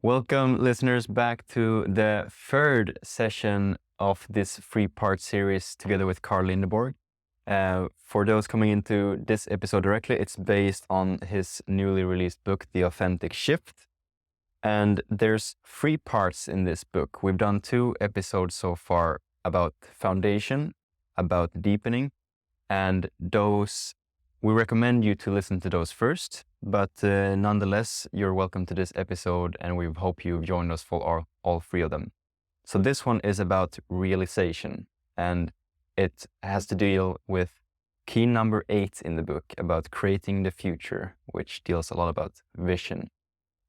Welcome, listeners, back to the third session of this three-part series together with Carl Lindeborg. For those coming into this episode directly, it's based on his newly released book, The Authentic Shift. And there's three parts in this book. We've done 2 episodes so far about foundation, about deepening, and those, we recommend you to listen to those first. But nonetheless, you're welcome to this episode, and we hope you've joined us for all 3 of them. So this one is about realization, and it has to deal with key number 8 in the book about creating the future, which deals a lot about vision.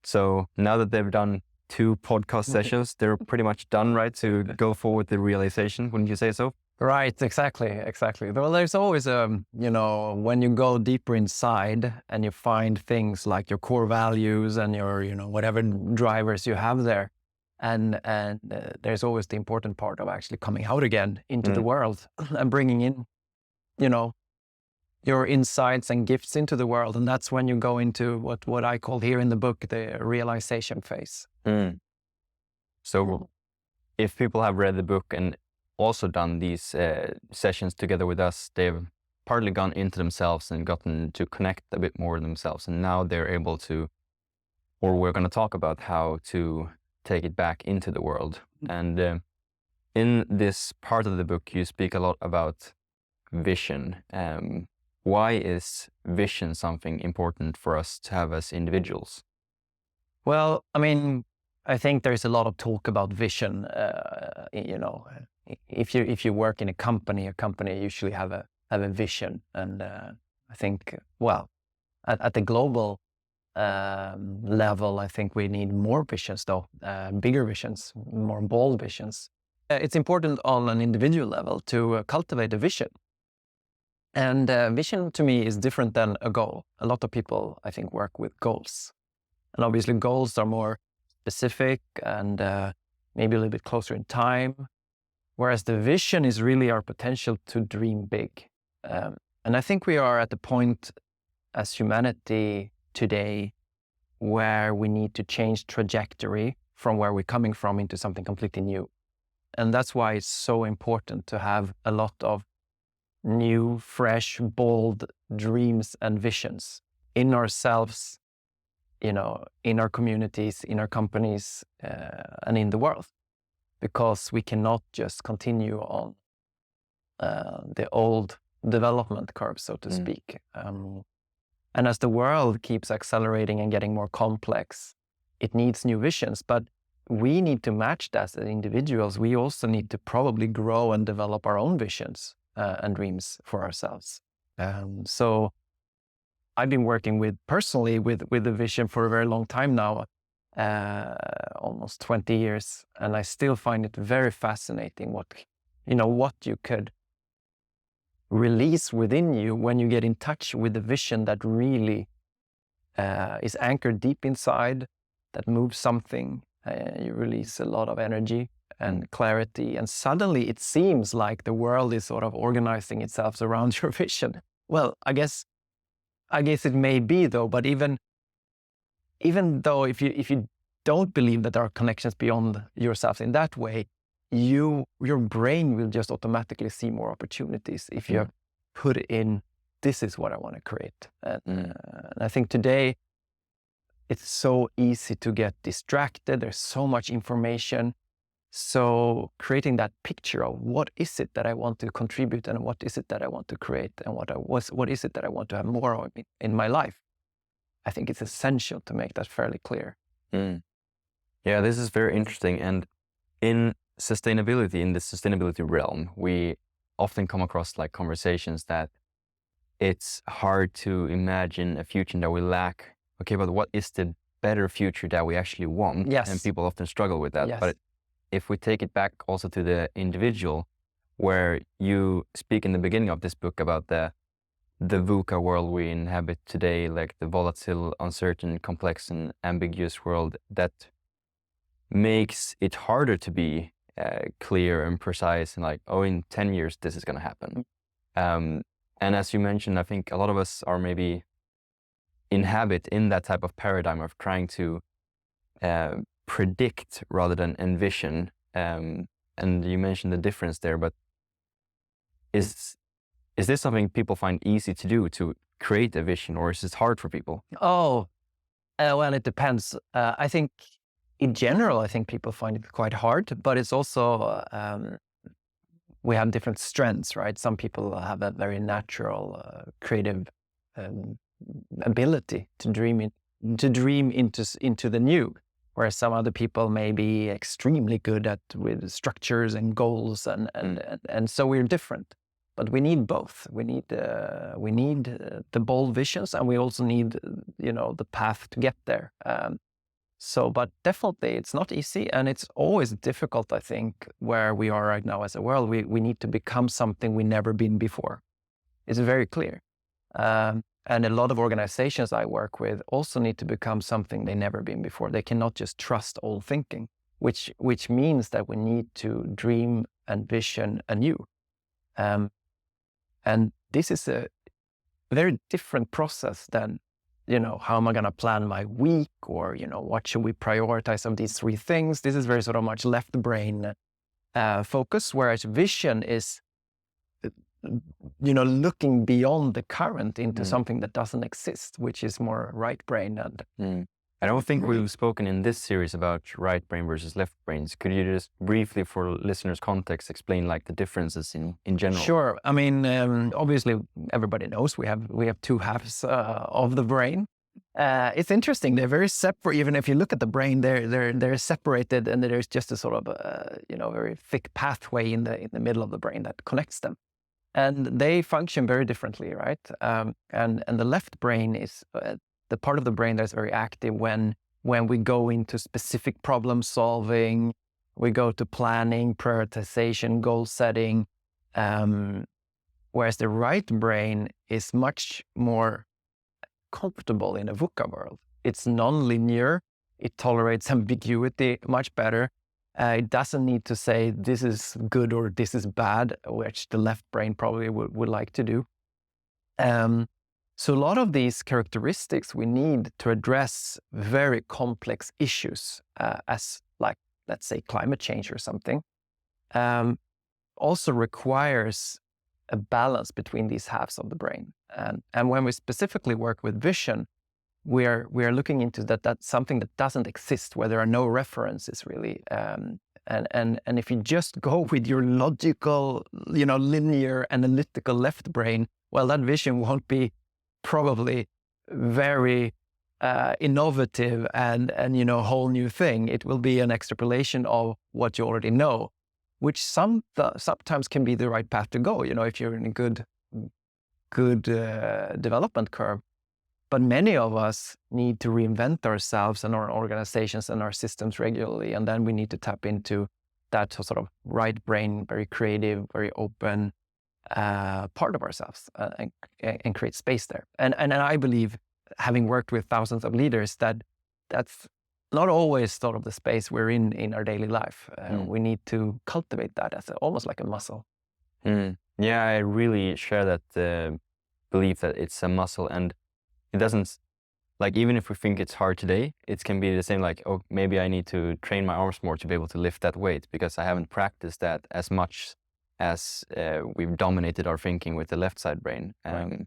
So now that they've done 2 podcast sessions, they're pretty much done, right, to go forward with the realization, wouldn't you say so? Right, exactly. Well, there's always when you go deeper inside and you find things like your core values and your, whatever drivers you have there, and there's always the important part of actually coming out again into the world and bringing in, your insights and gifts into the world, and that's when you go into what I call here in the book the realization phase. So, if people have read the book and also done these sessions together with us, they've partly gone into themselves and gotten to connect a bit more with themselves, and now they're able to, or we're going to talk about how to take it back into the world. And in this part of the book, you speak a lot about vision. Why is vision something important for us to have as individuals? Well, I think there's a lot of talk about vision. If you work in a company usually have a vision, and I think at the global level, I think we need more visions, though, bigger visions, more bold visions. It's important on an individual level to cultivate a vision, and vision to me is different than a goal. A lot of people, I think, work with goals, and obviously goals are more specific and maybe a little bit closer in time. Whereas the vision is really our potential to dream big. And I think we are at the point as humanity today where we need to change trajectory from where we're coming from into something completely new. And that's why it's so important to have a lot of new, fresh, bold dreams and visions in ourselves, in our communities, in our companies, and in the world. Because we cannot just continue on the old development curve, so to speak. And as the world keeps accelerating and getting more complex, it needs new visions. But we need to match that as individuals. We also need to probably grow and develop our own visions and dreams for ourselves. So I've been working personally with the vision for a very long time now. Almost 20 years, and I still find it very fascinating what you could release within you when you get in touch with the vision that really is anchored deep inside, that moves something. You release a lot of energy and clarity, and suddenly it seems like the world is sort of organizing itself around your vision. Well, I guess it may be, though, but even though if you don't believe that there are connections beyond yourself in that way, your brain will just automatically see more opportunities if you have put in, this is what I want to create. And I think today it's so easy to get distracted. There's so much information. So creating that picture of what is it that I want to contribute and what is it that I want to create and what is it that I want to have more of in my life, I think it's essential to make that fairly clear. Yeah, this is very interesting. And in the sustainability realm, we often come across conversations that it's hard to imagine a future that we lack. Okay, but what is the better future that we actually want? Yes. And people often struggle with that. Yes. But if we take it back also to the individual, where you speak in the beginning of this book about the VUCA world we inhabit today, like the volatile, uncertain, complex, and ambiguous world that makes it harder to be clear and precise and in 10 years, this is going to happen. And as you mentioned, I think a lot of us are maybe inhabit in that type of paradigm of trying to predict rather than envision. And you mentioned the difference there, but is this something people find easy to do, to create a vision, or is it hard for people? Well, it depends. I think in general, I think people find it quite hard, but it's also, we have different strengths, right? Some people have a very natural, creative ability to dream into the new, whereas some other people may be extremely good with structures and goals, and so we're different. But we need both. We need the bold visions, and we also need, the path to get there. But definitely it's not easy, and it's always difficult, I think, where we are right now as a world. We need to become something we've never been before. It's very clear. And a lot of organizations I work with also need to become something they've never been before. They cannot just trust old thinking, which means that we need to dream and vision anew. And this is a very different process than, how am I going to plan my week, or, what should we prioritize of these 3 things? This is very sort of much left brain focus, whereas vision is, looking beyond the current into something that doesn't exist, which is more right brain. And I don't think we've spoken in this series about right brain versus left brains. Could you just briefly, for listeners' context, explain like the differences in general? Sure. I mean, obviously, everybody knows we have 2 halves of the brain. It's interesting; they're very separate. Even if you look at the brain, they're separated, and there's just a sort of very thick pathway in the middle of the brain that connects them, and they function very differently, right? And the left brain is the part of the brain that's very active when we go into specific problem solving, we go to planning, prioritization, goal setting, whereas the right brain is much more comfortable in a VUCA world. It's non-linear, it tolerates ambiguity much better. It doesn't need to say this is good or this is bad, which the left brain probably would like to do. So a lot of these characteristics we need to address very complex issues, as like, let's say, climate change or something, also requires a balance between these halves of the brain. And when we specifically work with vision, we are looking into that's something that doesn't exist, where there are no references really. And if you just go with your logical, linear, analytical left brain, well, that vision won't be probably very innovative and whole new thing. It will be an extrapolation of what you already know, which sometimes can be the right path to go, if you're in a good development curve. But many of us need to reinvent ourselves and our organizations and our systems regularly, and then we need to tap into that sort of right brain, very creative, very open part of ourselves, and create space there. And I believe, having worked with thousands of leaders, that's not always sort of the space we're in our daily life. We need to cultivate that as almost like a muscle. Yeah, I really share that belief that it's a muscle, and it doesn't, like, even if we think it's hard today, it can be the same, like, oh, maybe I need to train my arms more to be able to lift that weight because I haven't practiced that as much as we've dominated our thinking with the left side brain. Right.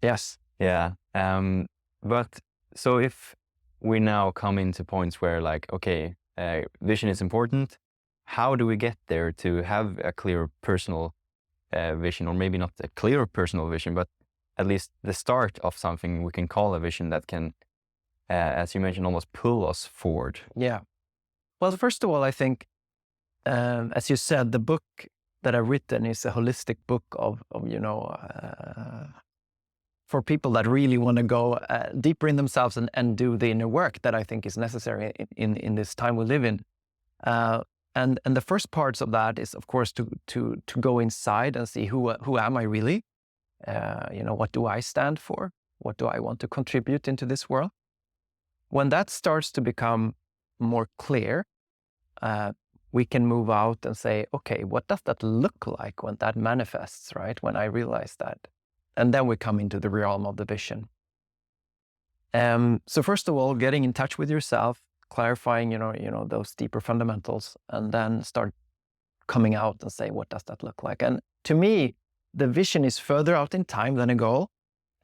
Yes. Yeah. But so if we now come into points where, like, okay, vision is important, how do we get there to have a clear personal vision, or maybe not a clear personal vision, but at least the start of something we can call a vision that can, as you mentioned, almost pull us forward? Yeah. Well, first of all, I think, as you said, the book that I've written is a holistic book of for people that really want to go deeper in themselves and do the inner work that I think is necessary in this time we live in. And the first parts of that is, of course, to go inside and see who am I really? What do I stand for? What do I want to contribute into this world? When that starts to become more clear, we can move out and say, okay, what does that look like when that manifests, right? When I realize that. And then we come into the realm of the vision. So first of all, getting in touch with yourself, clarifying, those deeper fundamentals, and then start coming out and say, what does that look like? And to me, the vision is further out in time than a goal.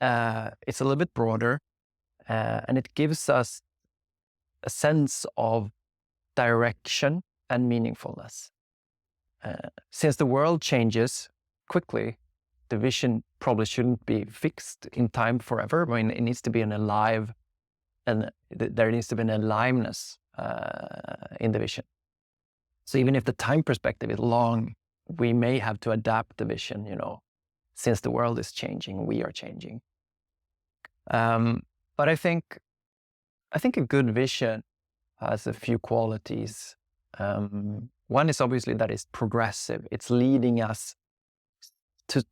It's a little bit broader, and it gives us a sense of direction and meaningfulness. Since the world changes quickly, the vision probably shouldn't be fixed in time forever. I mean, it needs to be and there needs to be an aliveness in the vision. So even if the time perspective is long, we may have to adapt the vision, since the world is changing, we are changing. But I think a good vision has a few qualities. One is obviously that it's progressive. It's leading us to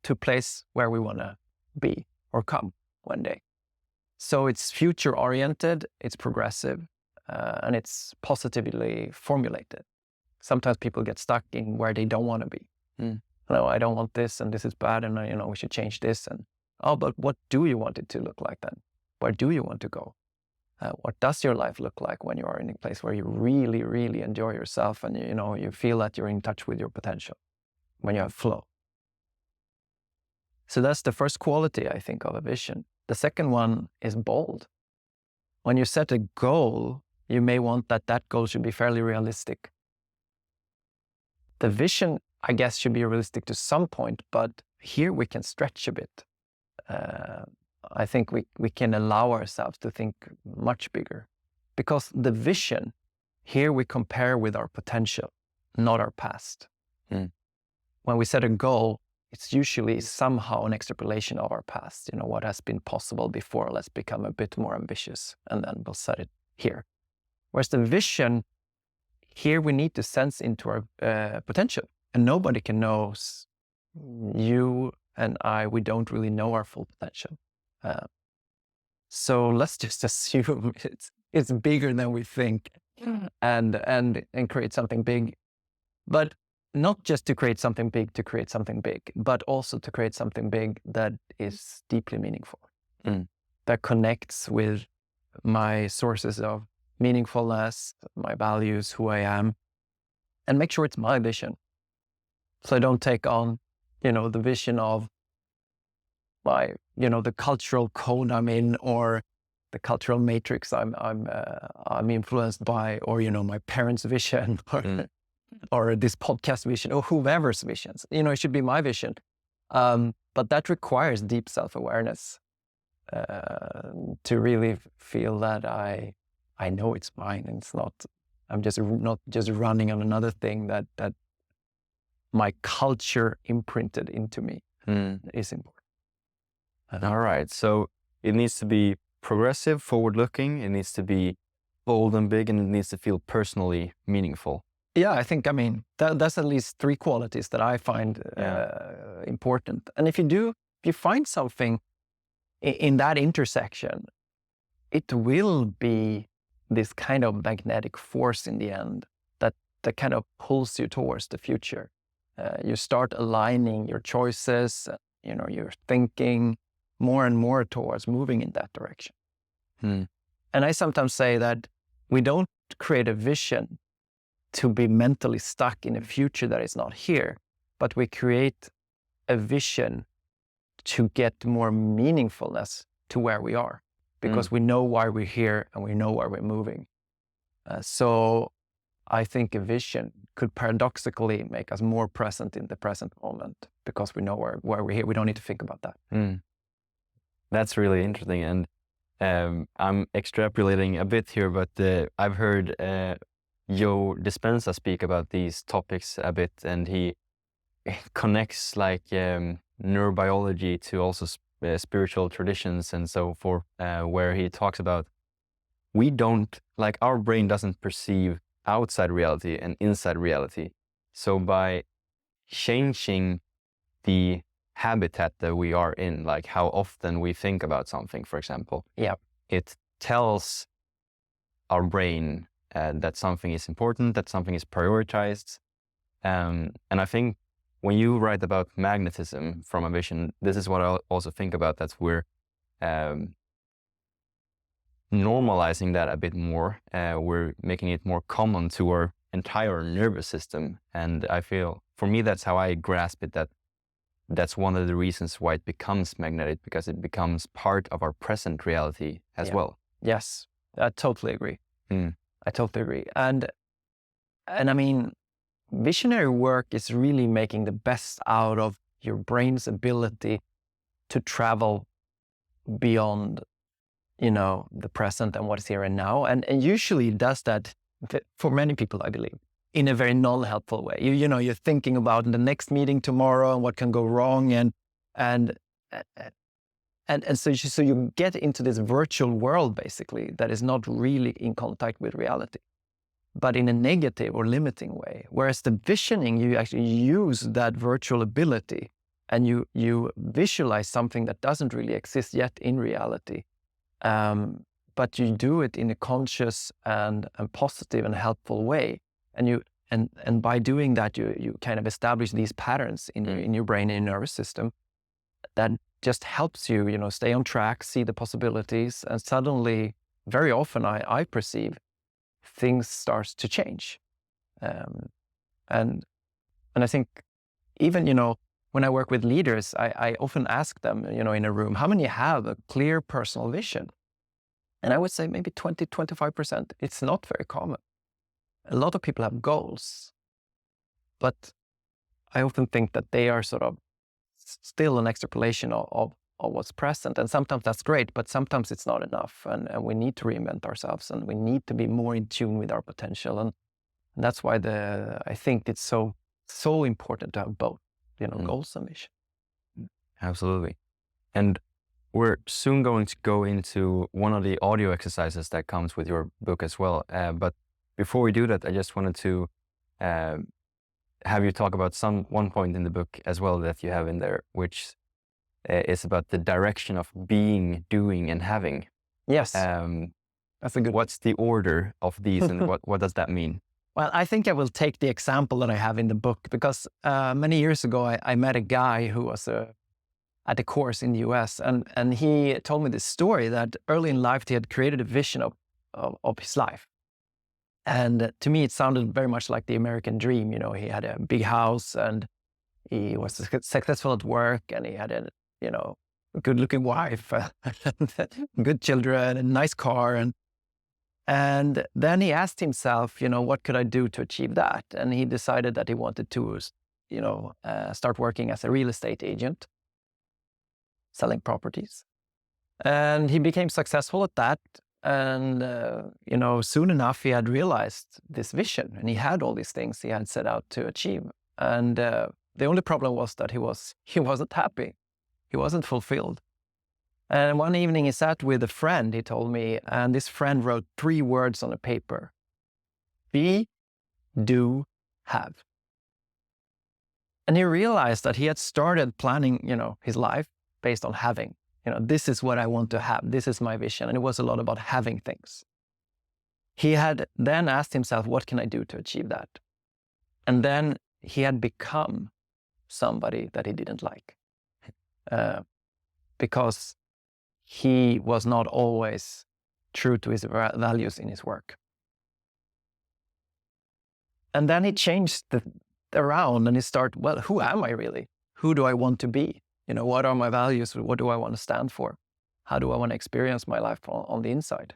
a place where we want to be or come one day. So it's future oriented, it's progressive, and it's positively formulated. Sometimes people get stuck in where they don't want to be. No, I don't want this, and this is bad, and we should change this. And but what do you want it to look like then? Where do you want to go? What does your life look like when you are in a place where you really, really enjoy yourself and you feel that you're in touch with your potential, when you have flow? So that's the first quality, I think, of a vision. The second one is bold. When you set a goal, you may want that goal should be fairly realistic. The vision, I guess, should be realistic to some point, but here we can stretch a bit. I think we can allow ourselves to think much bigger, because the vision, here we compare with our potential, not our past. When we set a goal, it's usually somehow an extrapolation of our past. What has been possible before, let's become a bit more ambitious, and then we'll set it here. Whereas the vision, here we need to sense into our potential, and nobody can know. You and I, we don't really know our full potential. So let's just assume it's bigger than we think, and create something big, but not just to create something big, but also to create something big that is deeply meaningful, that connects with my sources of meaningfulness, my values, who I am, and make sure it's my vision. So I don't take on, the vision of my, the cultural code I'm in, or the cultural matrix I'm influenced by, or my parents' vision, or this podcast vision, or whoever's visions. It should be my vision, but that requires deep self-awareness to really feel that I know it's mine, and it's not. I'm not just running on another thing that my culture imprinted into me is important. All right. So it needs to be progressive, forward-looking. It needs to be bold and big, and it needs to feel personally meaningful. Yeah, I think, that's at least three qualities that I find important. And if you find something in that intersection, it will be this kind of magnetic force in the end that kind of pulls you towards the future. You start aligning your choices, your thinking more and more towards moving in that direction. And I sometimes say that we don't create a vision to be mentally stuck in a future that is not here, but we create a vision to get more meaningfulness to where we are, because we know why we're here and we know where we're moving. So I think a vision could paradoxically make us more present in the present moment, because we know where we're here. We don't need to think about that. That's really interesting. And I'm extrapolating a bit here, but I've heard Joe Dispenza speak about these topics a bit, and he connects neurobiology to also spiritual traditions and so forth, where he talks about our brain doesn't perceive outside reality and inside reality. So by changing the habitat that we are in, like how often we think about something, for example, it tells our brain that something is important, that something is prioritized. And I think when you write about magnetism from a vision, this is what I also think about, that we're normalizing that a bit more. We're making it more common to our entire nervous system. And I feel, for me, that's how I grasp it, that that's one of the reasons why it becomes magnetic, because it becomes part of our present reality as well. Yes, I totally agree. Mm. I totally agree. And I mean, visionary work is really making the best out of your brain's ability to travel beyond, the present and what is here and now. And usually it does that for many people, I believe, in a very non-helpful way. You're thinking about the next meeting tomorrow and what can go wrong, and so you get into this virtual world basically that is not really in contact with reality, but in a negative or limiting way. Whereas the visioning, you actually use that virtual ability and you visualize something that doesn't really exist yet in reality. But you do it in a conscious and positive and helpful way. And by doing that, you kind of establish these patterns in your brain and your nervous system that just helps you, stay on track, see the possibilities, and suddenly, very often I perceive things starts to change. And I think even, when I work with leaders, I often ask them, in a room, how many have a clear personal vision? And I would say maybe 20-25%. It's not very common. A lot of people have goals, but I often think that they are sort of still an extrapolation of what's present. And sometimes that's great, but sometimes it's not enough. And we need to reinvent ourselves, and we need to be more in tune with our potential. And that's why I think it's so important to have both, goals and vision. Absolutely. And we're soon going to go into one of the audio exercises that comes with your book as well. But before we do that, I just wanted to have you talk about one point in the book as well that you have in there, which is about the direction of being, doing, and having. Yes, that's a good. What's the order of these, and what does that mean? Well, I think I will take the example that I have in the book, because many years ago I met a guy who was at a course in the US, and he told me this story that early in life he had created a vision of his life. And to me, it sounded very much like the American dream. He had a big house, and he was successful at work, and he had a good-looking wife, good children, a nice car, and then he asked himself, what could I do to achieve that? And he decided that he wanted to, start working as a real estate agent, selling properties, and he became successful at that. And, soon enough, he had realized this vision, and he had all these things he had set out to achieve. And the only problem was that he wasn't happy. He wasn't fulfilled. And one evening he sat with a friend, he told me, and this friend wrote 3 words on a paper: be, do, have. And he realized that he had started planning, his life based on having. This is what I want to have. This is my vision. And it was a lot about having things. He had then asked himself, what can I do to achieve that? And then he had become somebody that he didn't like, because he was not always true to his values in his work. And then he changed around, and he started, well, who am I really? Who do I want to be? What are my values? What do I want to stand for? How do I want to experience my life on the inside?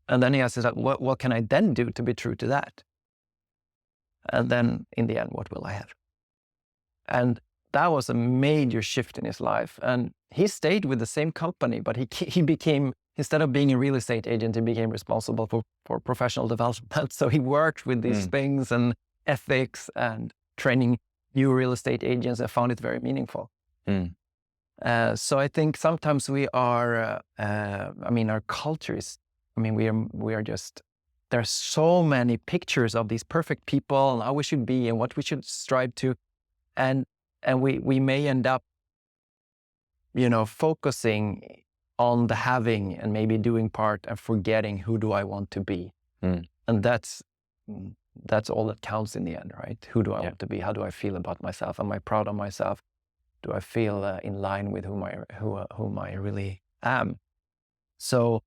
And then he asked himself, what can I then do to be true to that? And then in the end, what will I have? And that was a major shift in his life. And he stayed with the same company, but he became, instead of being a real estate agent, he became responsible for professional development. So he worked with these things and ethics and training new real estate agents. I found it very meaningful. So I think sometimes we are, our culture is, we are just, there are so many pictures of these perfect people and how we should be and what we should strive to. And we may end up, focusing on the having and maybe doing part and forgetting who do I want to be. And that's all that counts in the end, right? Who do I want to be? How do I feel about myself? Am I proud of myself? Do I feel in line with whom I really am? So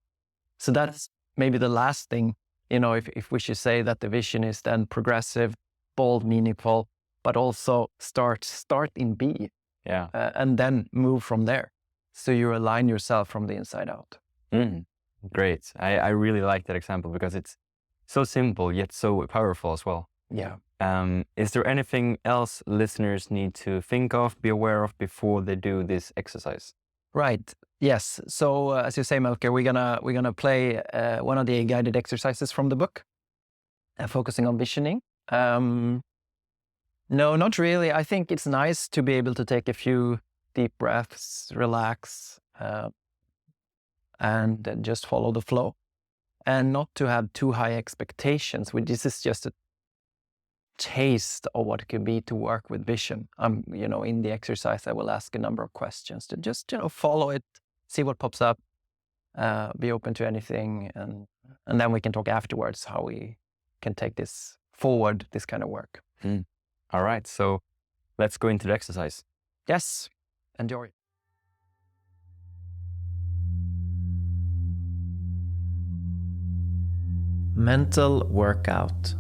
So that's maybe the last thing, if we should say that the vision is then progressive, bold, meaningful, but also start in B. Yeah. And then move from there. So you align yourself from the inside out. Great. I really like that example because it's so simple yet so powerful as well. Yeah. Is there anything else listeners need to think of, be aware of before they do this exercise? Right. Yes. So as you say, Melker, we're gonna play one of the guided exercises from the book, focusing on visioning. No, not really. I think it's nice to be able to take a few deep breaths, relax, and just follow the flow, and not to have too high expectations. This is just a taste of what it could be to work with vision. In the exercise, I will ask a number of questions to just, follow it, see what pops up, be open to anything, and then we can talk afterwards how we can take this forward, this kind of work. All right, so let's go into the exercise. Yes, enjoy. Mental workout.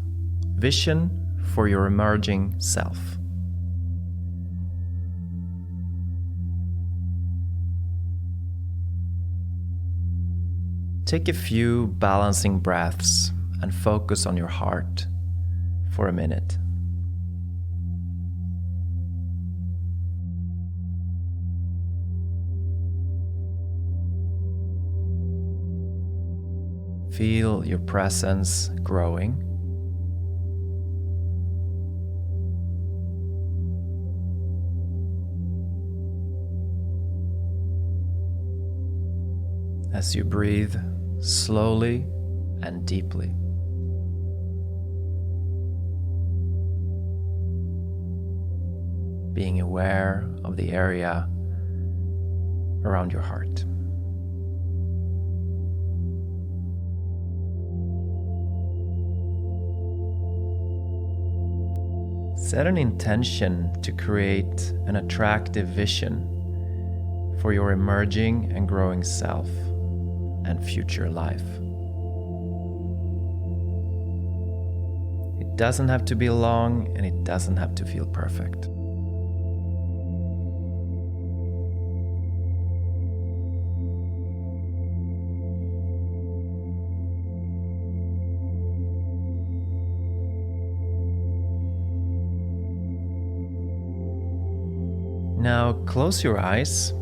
Vision for your emerging self. Take a few balancing breaths and focus on your heart for a minute. Feel your presence growing. As you breathe slowly and deeply. Being aware of the area around your heart. Set an intention to create an attractive vision for your emerging and growing self and future life. It doesn't have to be long and it doesn't have to feel perfect. Now close your eyes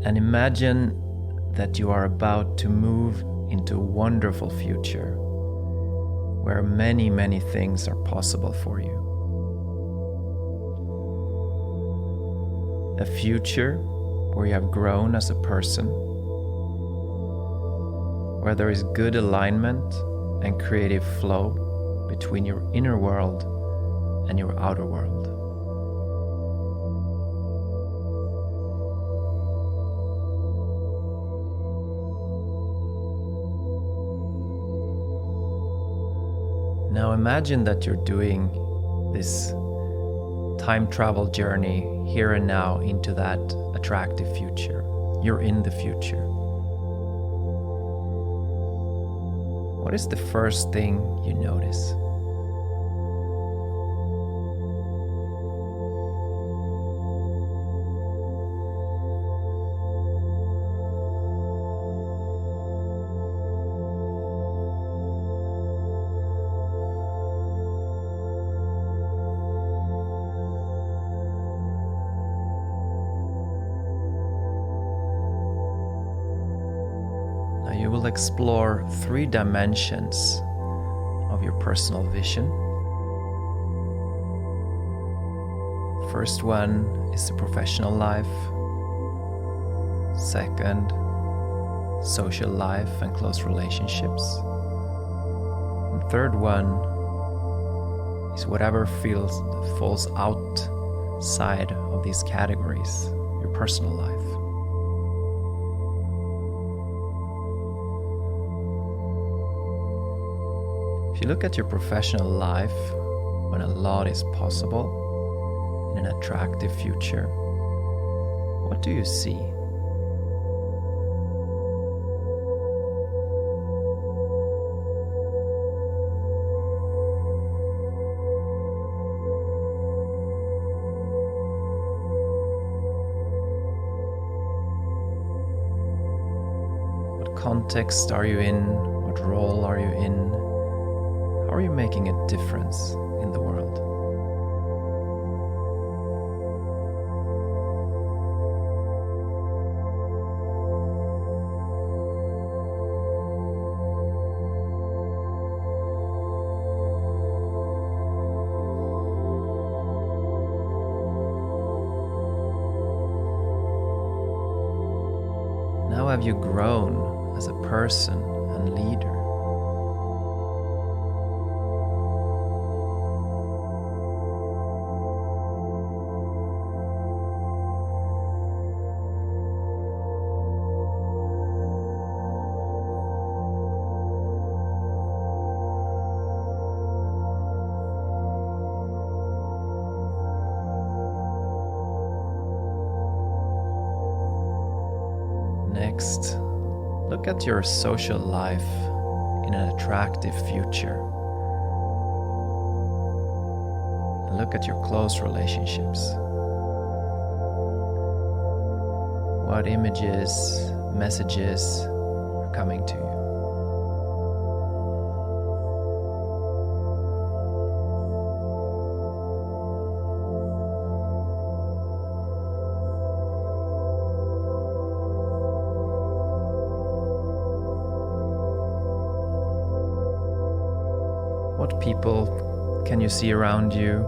and imagine that you are about to move into a wonderful future where many, many things are possible for you. A future where you have grown as a person, where there is good alignment and creative flow between your inner world and your outer world. Now imagine that you're doing this time travel journey here and now into that attractive future. You're in the future. What is the first thing you notice? You will explore 3 dimensions of your personal vision. First one is the professional life. Second, social life and close relationships. And third one is whatever falls outside of these categories, your personal life. If you look at your professional life, when a lot is possible in an attractive future, what do you see? context are you in? What role are you in? How are you making a difference in the world? How have you grown as a person and leader? Next, look at your social life in an attractive future. And look at your close relationships. What images, messages are coming to you? What people can you see around you?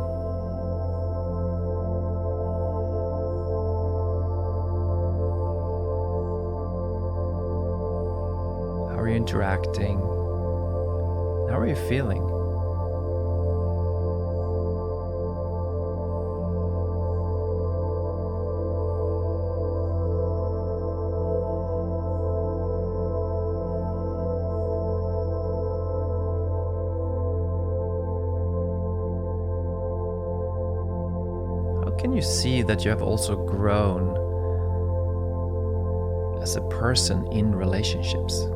How are you interacting? How are you feeling? Can you see that you have also grown as a person in relationships?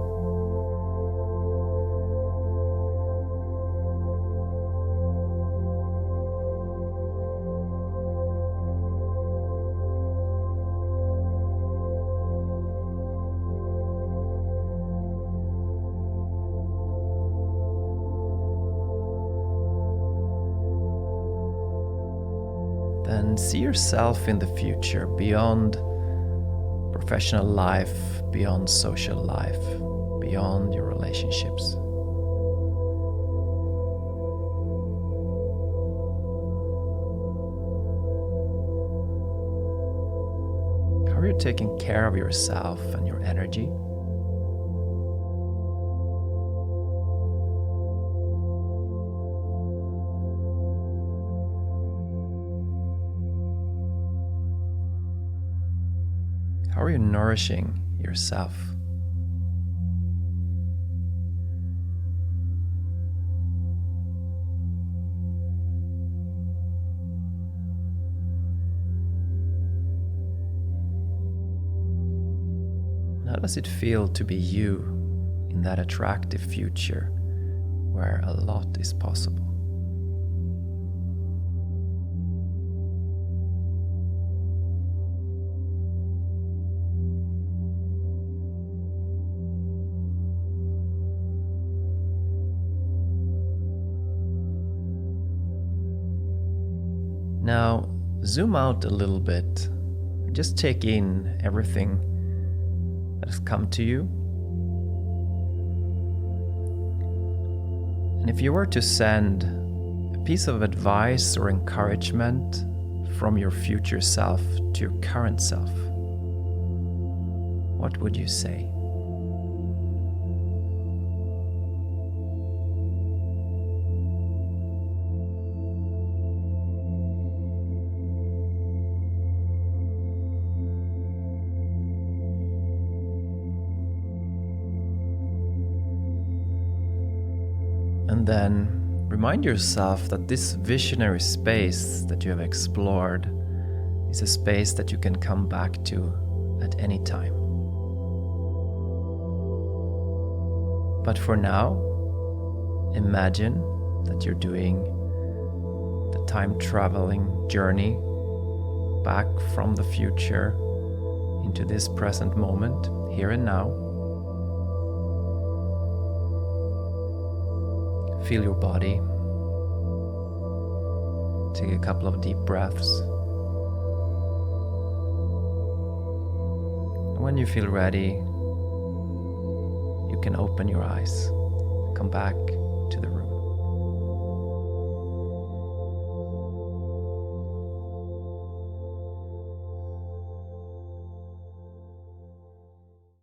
And see yourself in the future, beyond professional life, beyond social life, beyond your relationships. How are you taking care of yourself and your energy? How are you nourishing yourself? How does it feel to be you in that attractive future where a lot is possible? Now, zoom out a little bit. Just take in everything that has come to you. And if you were to send a piece of advice or encouragement from your future self to your current self, what would you say? And then remind yourself that this visionary space that you have explored is a space that you can come back to at any time. But for now, imagine that you're doing the time traveling journey back from the future into this present moment, here and now. Feel your body. Take a couple of deep breaths. And when you feel ready, you can open your eyes, come back to the room.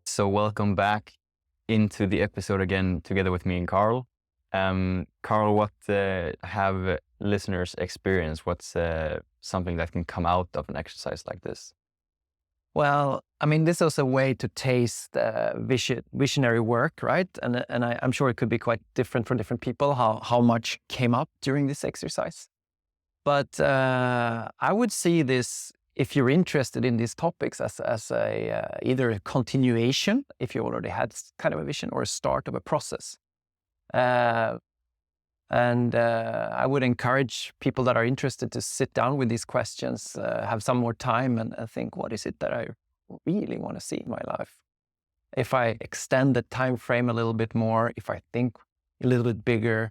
So welcome back into the episode again together with me and Carl. Carl, what have listeners experienced? What's something that can come out of an exercise like this? Well, I mean, this is a way to taste visionary work, right? And I'm sure it could be quite different for different people, how much came up during this exercise. But I would see this, if you're interested in these topics, as either a continuation, if you already had kind of a vision, or a start of a process. I would encourage people that are interested to sit down with these questions, have some more time and think, what is it that I really want to see in my life? If I extend the time frame a little bit more, if I think a little bit bigger,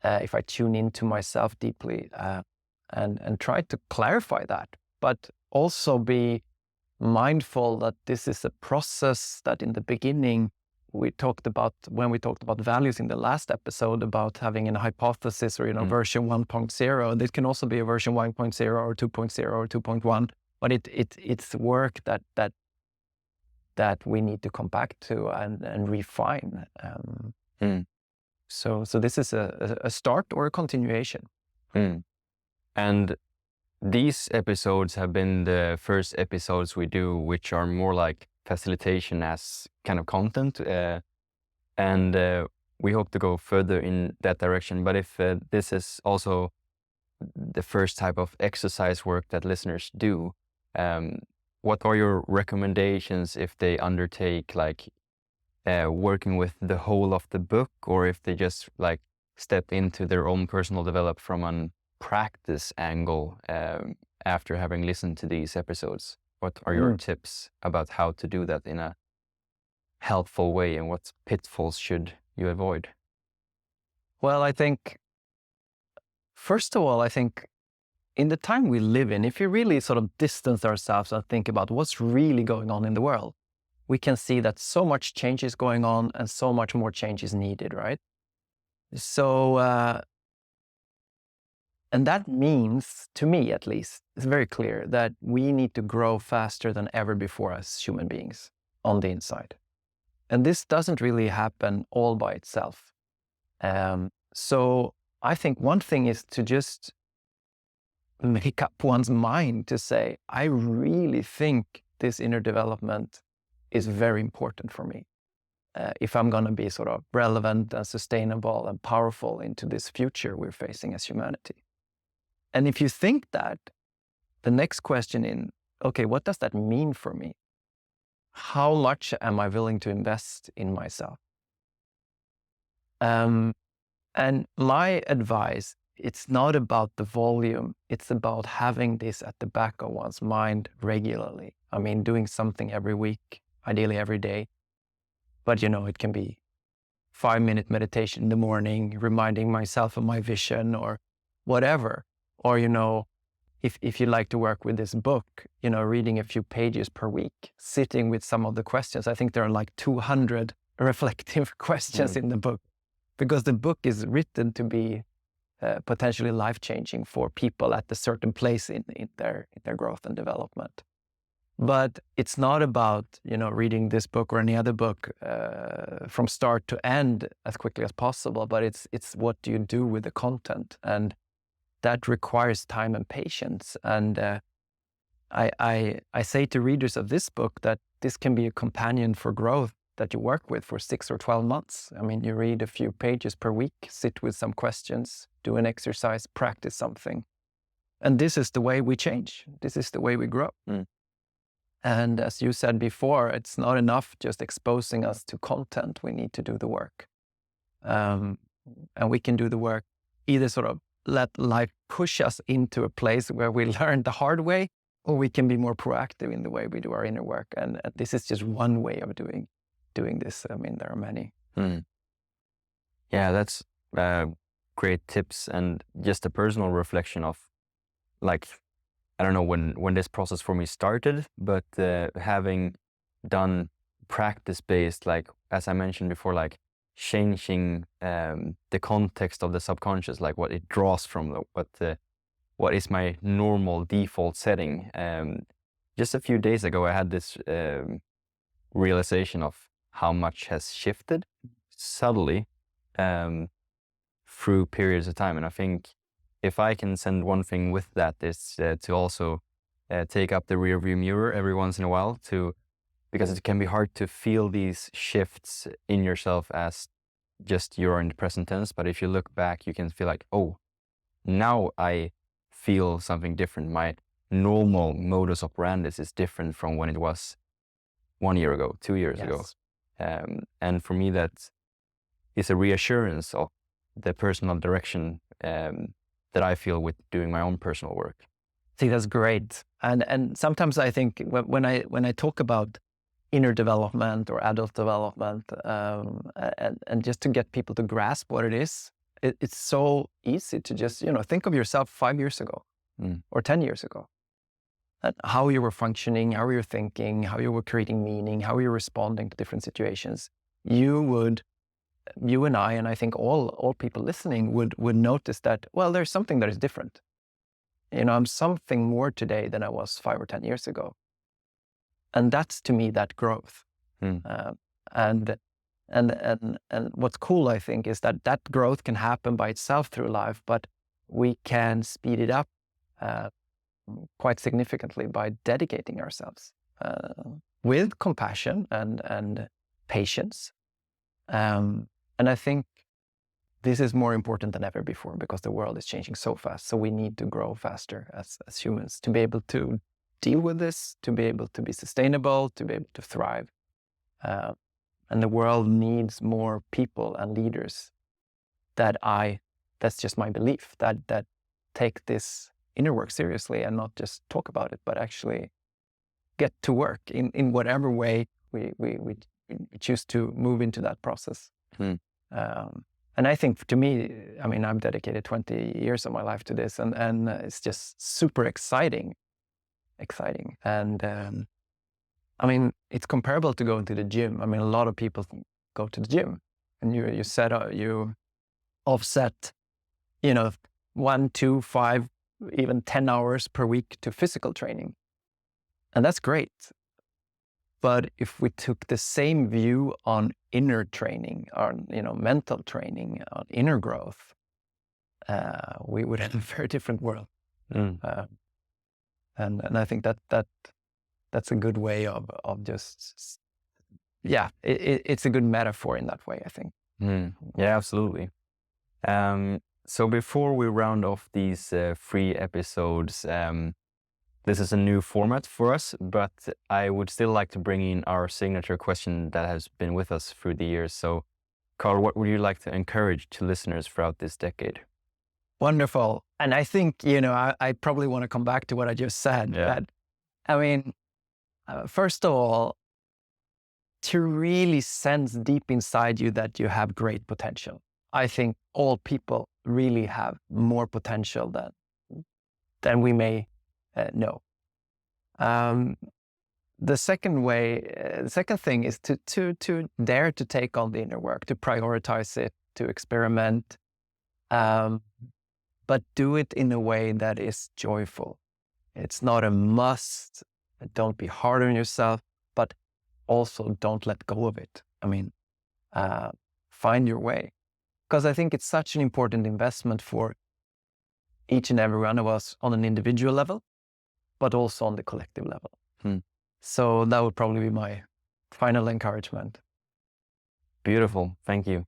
if I tune into myself deeply, and try to clarify that, but also be mindful that this is a process that in the beginning when we talked about values in the last episode, about having a hypothesis or version 1.0. This can also be a version 1.0 or 2.0 or 2.1, but it's work that we need to come back to and refine. So this is a start or a continuation. And these episodes have been the first episodes we do, which are more like facilitation as kind of content. And we hope to go further in that direction. But if this is also the first type of exercise work that listeners do, what are your recommendations if they undertake working with the whole of the book, or if they just step into their own personal development from a practice angle after having listened to these episodes? What are your tips about how to do that in a helpful way, and what pitfalls should you avoid? Well, I think, first of all, in the time we live in, if you really sort of distance ourselves and think about what's really going on in the world, we can see that so much change is going on and so much more change is needed, right? So, and that means, to me at least, it's very clear that we need to grow faster than ever before as human beings on the inside. And this doesn't really happen all by itself. So I think one thing is to just make up one's mind to say, I really think this inner development is very important for me. If I'm going to be sort of relevant and sustainable and powerful into this future we're facing as humanity. And if you think that, the next question is, okay, what does that mean for me? How much am I willing to invest in myself? And my advice, it's not about the volume, it's about having this at the back of one's mind regularly. I mean, doing something every week, ideally every day. But it can be 5-minute meditation in the morning, reminding myself of my vision or whatever. Or, if you like to work with this book, reading a few pages per week, sitting with some of the questions. I think there are 200 reflective questions in the book, because the book is written to be potentially life-changing for people at a certain place in their growth and development. But it's not about, reading this book or any other book from start to end as quickly as possible, but it's what do you do with the content? And that requires time and patience. And I say to readers of this book that this can be a companion for growth that you work with for 6 or 12 months. I mean, you read a few pages per week, sit with some questions, do an exercise, practice something. And this is the way we change. This is the way we grow. And as you said before, it's not enough just exposing us to content. We need to do the work. And we can do the work, either sort of let life push us into a place where we learn the hard way, or we can be more proactive in the way we do our inner work. And this is just one way of doing this. I mean, there are many. Yeah, that's great tips and just a personal reflection of, like, I don't know when this process for me started, but having done practice-based, like as I mentioned before, like changing the context of the subconscious, like what it draws from, what is my normal default setting. Just a few days ago, I had this realization of how much has shifted subtly through periods of time. And I think if I can send one thing with that is to also take up the rearview mirror every once in a while, because it can be hard to feel these shifts in yourself as just you're in the present tense. But if you look back, you can feel like, oh, now I feel something different. My normal modus operandi is different from when it was 1 year ago, 2 years ago. And for me, that is a reassurance of the personal direction that I feel with doing my own personal work. I think that's great. And sometimes I think when I talk about inner development or adult development, and just to get people to grasp what it is, it's so easy to just, think of yourself 5 years ago or 10 years ago. And how you were functioning, how you were thinking, how you were creating meaning, how you were responding to different situations. You and I think all people listening would notice that, well, there's something that is different. I'm something more today than I was 5 or 10 years ago. And that's, to me, that growth. And what's cool, I think, is that growth can happen by itself through life, but we can speed it up quite significantly by dedicating ourselves with compassion and patience. And I think this is more important than ever before, because the world is changing so fast. So we need to grow faster as humans to be able to deal with this, to be able to be sustainable, to be able to thrive. And the world needs more people and leaders that's just my belief, that take this inner work seriously and not just talk about it, but actually get to work in whatever way we choose to move into that process. And I think, to me, I've dedicated 20 years of my life to this, and it's just super exciting. And it's comparable to going to the gym. A lot of people go to the gym, and you offset, 1, 2, 5, even 10 hours per week to physical training. And that's great. But if we took the same view on inner training, on mental training, on inner growth, we would have a very different world. And I think that's a good way of just, it's a good metaphor in that way, I think. Yeah, absolutely. So before we round off these 3 episodes, this is a new format for us, but I would still like to bring in our signature question that has been with us through the years. So, Carl, what would you like to encourage to listeners throughout this decade? Wonderful. And I think, I probably want to come back to what I just said. Yeah. First of all, to really sense deep inside you that you have great potential. I think all people really have more potential than we may know. The second thing is to dare to take on the inner work, to prioritize it, to experiment, but do it in a way that is joyful. It's not a must. Don't be hard on yourself, but also don't let go of it. Find your way. Because I think it's such an important investment for each and every one of us on an individual level, but also on the collective level. So that would probably be my final encouragement. Beautiful. Thank you.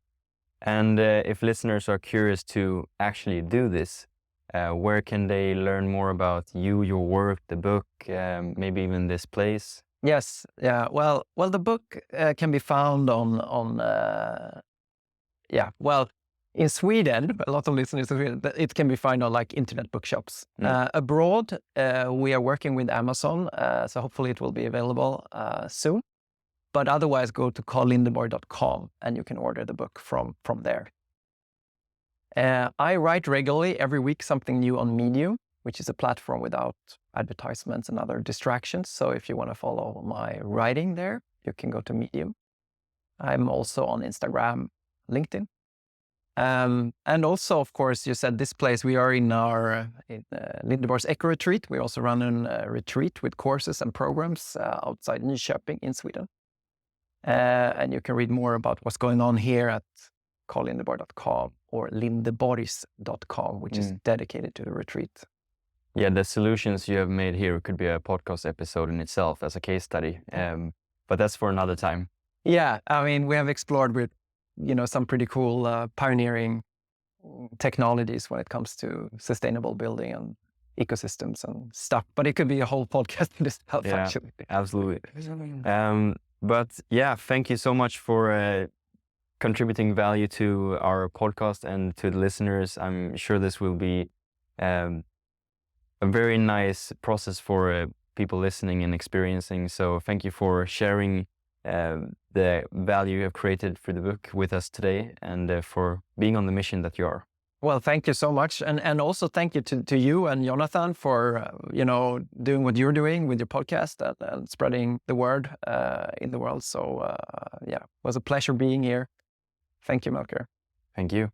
And if listeners are curious to actually do this, where can they learn more about you, your work, the book, maybe even this place? Yes. Yeah. Well, the book can be found in Sweden, a lot of listeners in Sweden, it can be found on internet bookshops. Abroad, we are working with Amazon, so hopefully it will be available soon. But otherwise, go to carllindeborg.com and you can order the book from there. I write regularly every week something new on Medium, which is a platform without advertisements and other distractions. So if you want to follow my writing there, you can go to Medium. I'm also on Instagram, LinkedIn. And also, of course, you said this place, we are in Lindeborg's Eco Retreat. We also run a retreat with courses and programs outside Nyköping in Sweden. And you can read more about what's going on here at carllindeborg.com or lindeborgs.com, which is dedicated to the retreat. Yeah, the solutions you have made here could be a podcast episode in itself as a case study, but that's for another time. Yeah, I mean, we have explored with, some pretty cool pioneering technologies when it comes to sustainable building and ecosystems and stuff. But it could be a whole podcast in itself, actually. Absolutely. But yeah, thank you so much for contributing value to our podcast and to the listeners. I'm sure this will be a very nice process for people listening and experiencing. So thank you for sharing the value you have created for the book with us today, and for being on the mission that you are. Well, thank you so much. And also thank you to you and Jonathan for, doing what you're doing with your podcast and spreading the word in the world. So, it was a pleasure being here. Thank you, Melker. Thank you.